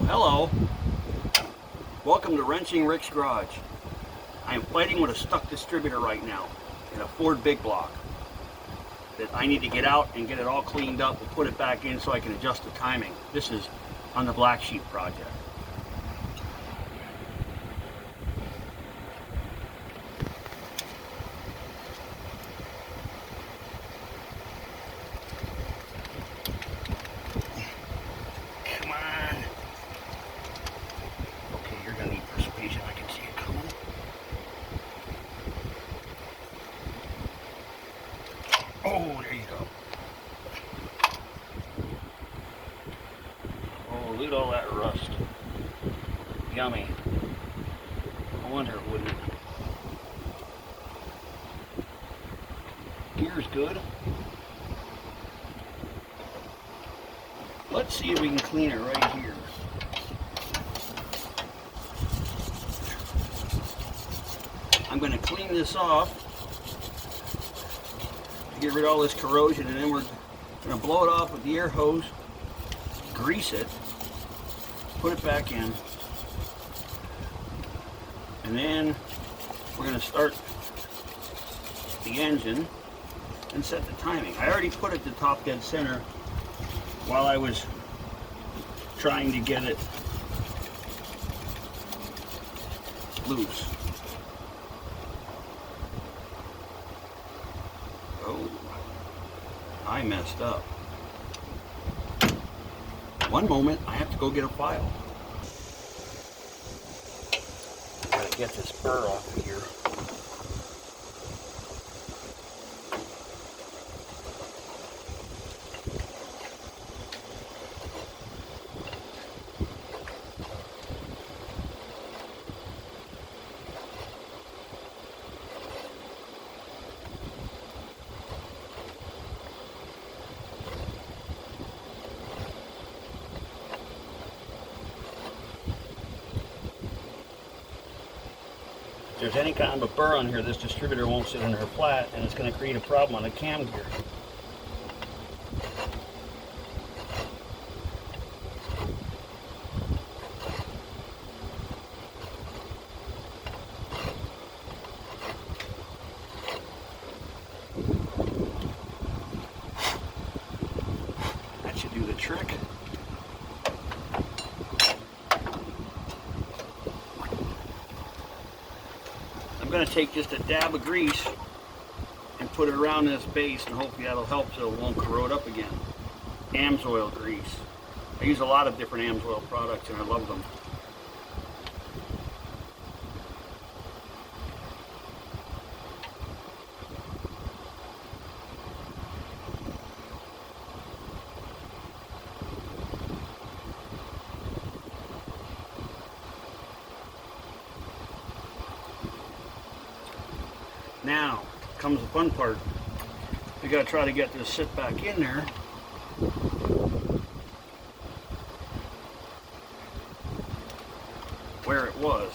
Hello, welcome to Wrenching Rick's Garage. I am fighting with a stuck distributor right now in a Ford big block that I need to get out and get it all cleaned up and put it back in so I can adjust the timing. This is on the Black Sheep project. Come on. Okay, you're gonna need precipitation. I can see it coming. Oh, there you go. Oh, look at all that rust. Yummy. I wonder, wouldn't it? Gear's good. Let's see if we can clean it right here. I'm going to clean this off to get rid of all this corrosion, and then we're going to blow it off with the air hose, grease it, put it back in, and then we're going to start the engine and set the timing. I already put it to top dead center while I was trying to get it loose. Oh, I messed up. One moment, I have to go get a file. Gotta get this burr off of here. If there's any kind of a burr on here, this distributor won't sit in her flat, and it's going to create a problem on the cam gear. That should do the trick. I'm going to take just a dab of grease and put it around this base, and hopefully that'll help so it won't corrode up again. AMSOIL grease. I use a lot of different AMSOIL products and I love them. Now comes the fun part. We got to try to get this sit back in there. Where it was.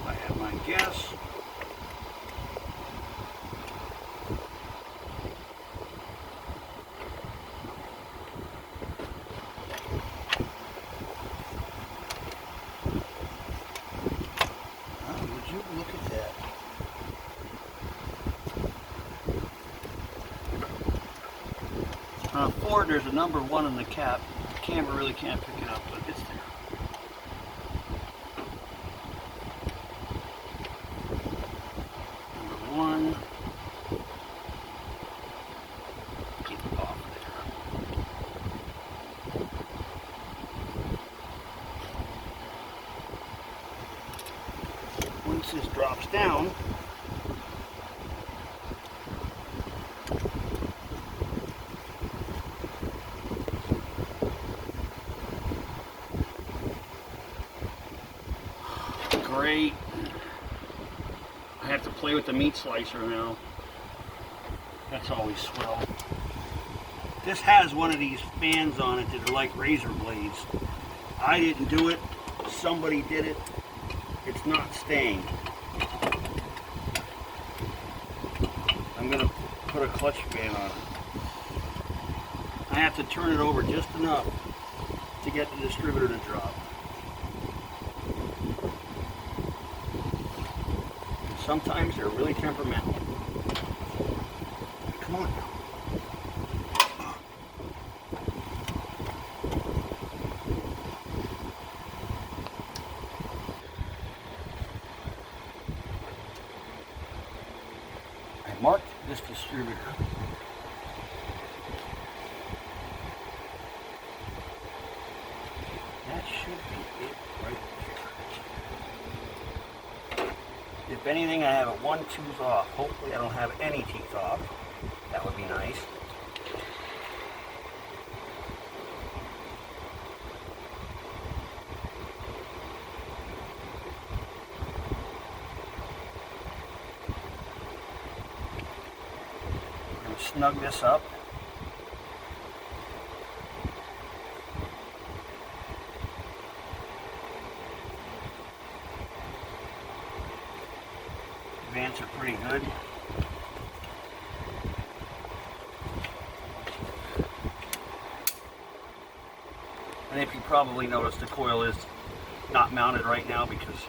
I have my guess. Look at that. Ford, there's a number 1 on the cap. The camera really can't pick it up, but it's there. Number 1. Keep it off there. Once this drops down, great. I have to play with the meat slicer now. That's always swell. This has one of these fans on it that are like razor blades. I didn't do it. Somebody did it. It's not staying. clutch fan on it. I have to turn it over just enough to get the distributor to drop. Sometimes they're really temperamental. Come on now. I marked this distributor. That should be it right there. If anything, I have it one tooth off. Hopefully I don't have any teeth off. That would be nice. I'm going to snug this up. Vents are pretty good. And if you probably noticed, the coil is not mounted right now because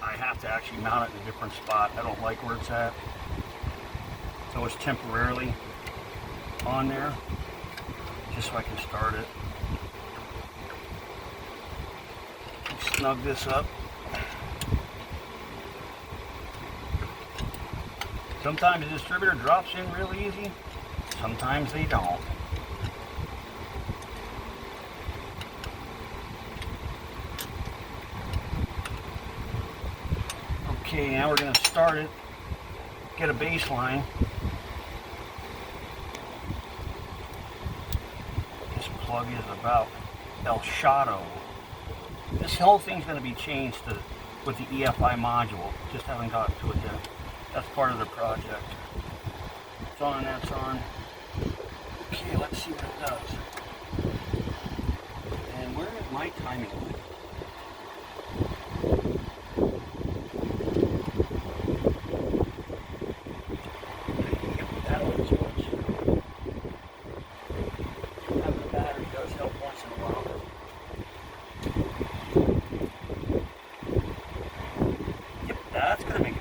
I have to actually mount it in a different spot. I don't like where it's at. So it's temporarily on there just so I can start it. Snug this up. Sometimes the distributor drops in real easy, sometimes they don't. Okay, now we're going to start it, get a baseline. This plug is about El Shadow. This whole thing's going to be changed with the EFI module. Just haven't gotten to it yet. That's part of the project. It's on, that's on. Okay, let's see what it does. And where is my timing light? Having a battery does help once in a while. Yep, that's going to make it.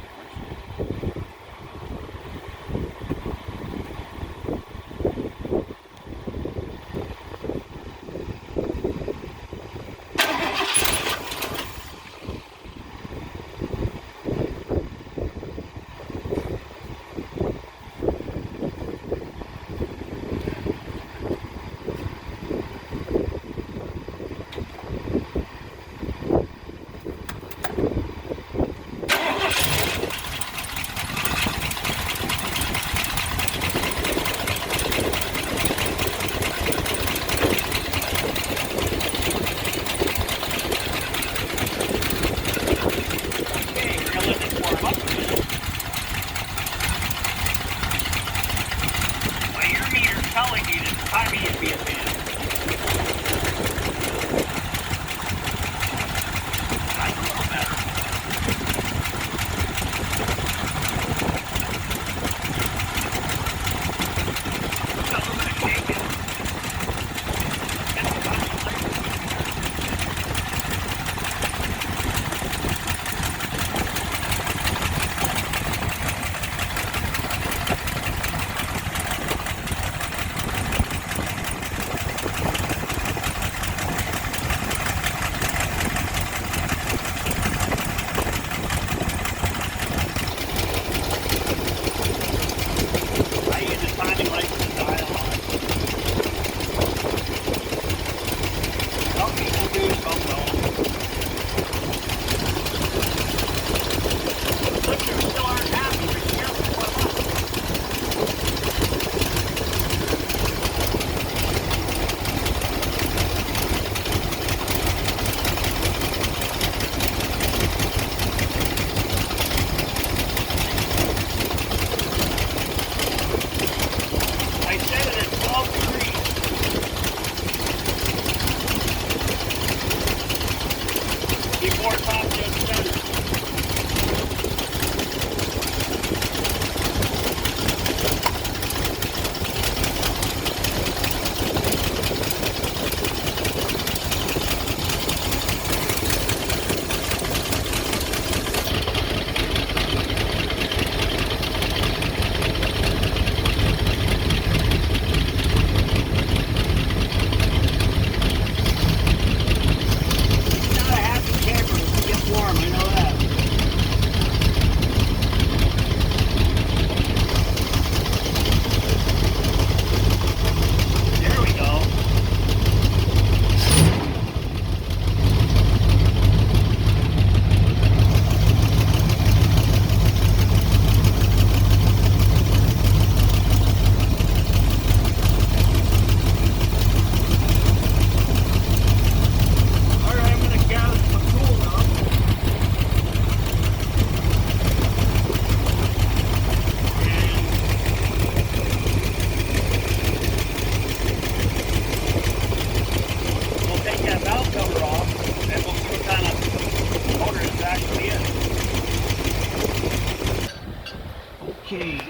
Okay,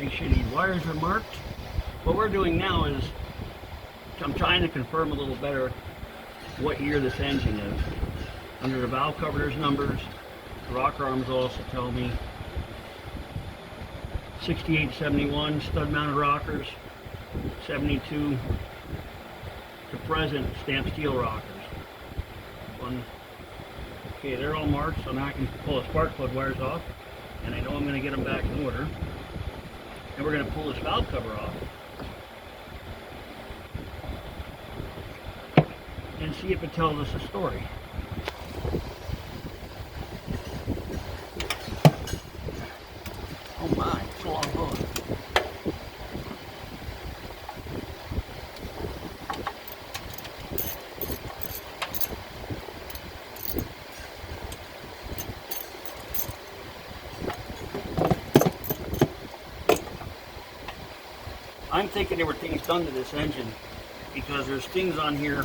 make sure these wires are marked. What we're doing now is I'm trying to confirm a little better what year this engine is. Under the valve cover there's numbers. The rocker arms also tell me 68, 71 stud mounted rockers, 72 to present stamped steel rockers. Okay, they're all marked, so now I can pull the spark plug wires off, and I know I'm going to get them back in order. And we're going to pull this valve cover off and see if it tells us a story. Oh my, it's a long hose. I'm thinking there were things done to this engine because there's things on here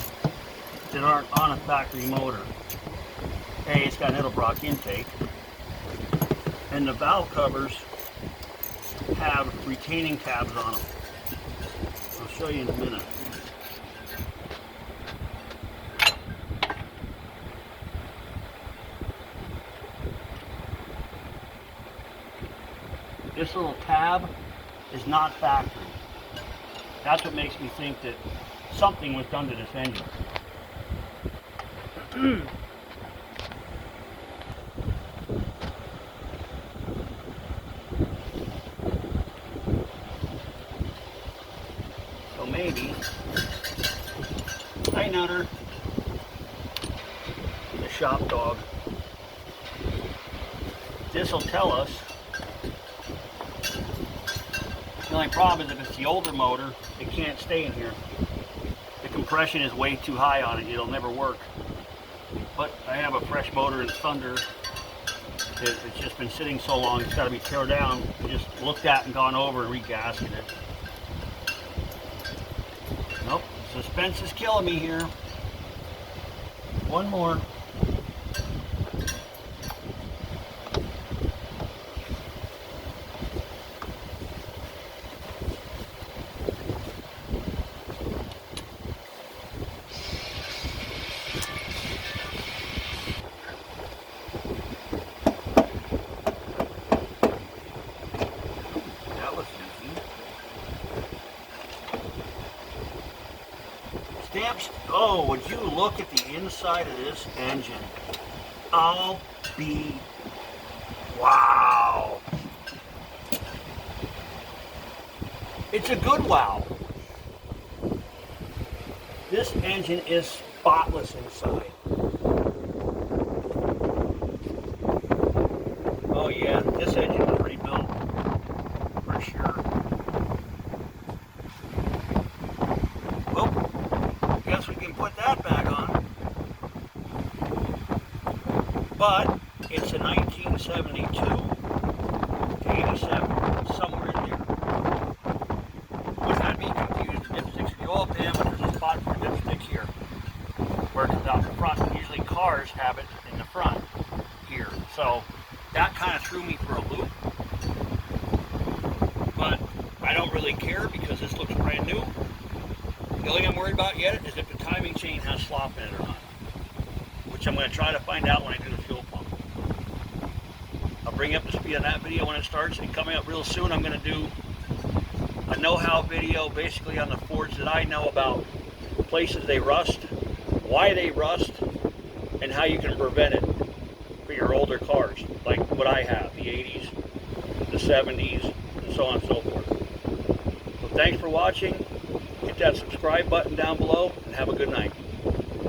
that aren't on a factory motor. Hey, it's got an Edelbrock intake, and the valve covers have retaining tabs on them. I'll show you in a minute. This little tab is not factory. That's what makes me think that something was done to this engine. So maybe, hi Nutter, the shop dog. This will tell us. The only problem is if it's the older motor, it can't stay in here. The compression is way too high on it, it'll never work. But I have a fresh motor in Thunder. It's just been sitting so long, it's got to be teared down. I just looked at and gone over and regasketed it. Nope, suspense is killing me here. One more. Stamps. Oh, would you look at the inside of this engine? I'll be. Wow. It's a good wow. This engine is spotless inside. Oh yeah, this engine was rebuilt for sure. Well, guess we can put that back on. But it's a 1972 to 87, somewhere in there. Let's not be confused. The dipsticks are the oil pan, but there's a spot for dipsticks here, where it comes out the front. Usually cars have it in the front here. So that kind of threw me for a loop. But I don't really care because this looks brand new. The only thing I'm worried about yet is if the timing chain has slop in it or not, which I'm going to try to find out when I do the fuel pump. I'll bring you up to speed on that video when it starts, and coming up real soon I'm going to do a know-how video basically on the Fords that I know about, places they rust, why they rust, and how you can prevent it for your older cars, like what I have, the 80s, the 70s, and so on and so forth. So thanks for watching. Hit that subscribe button down below, and have a good night.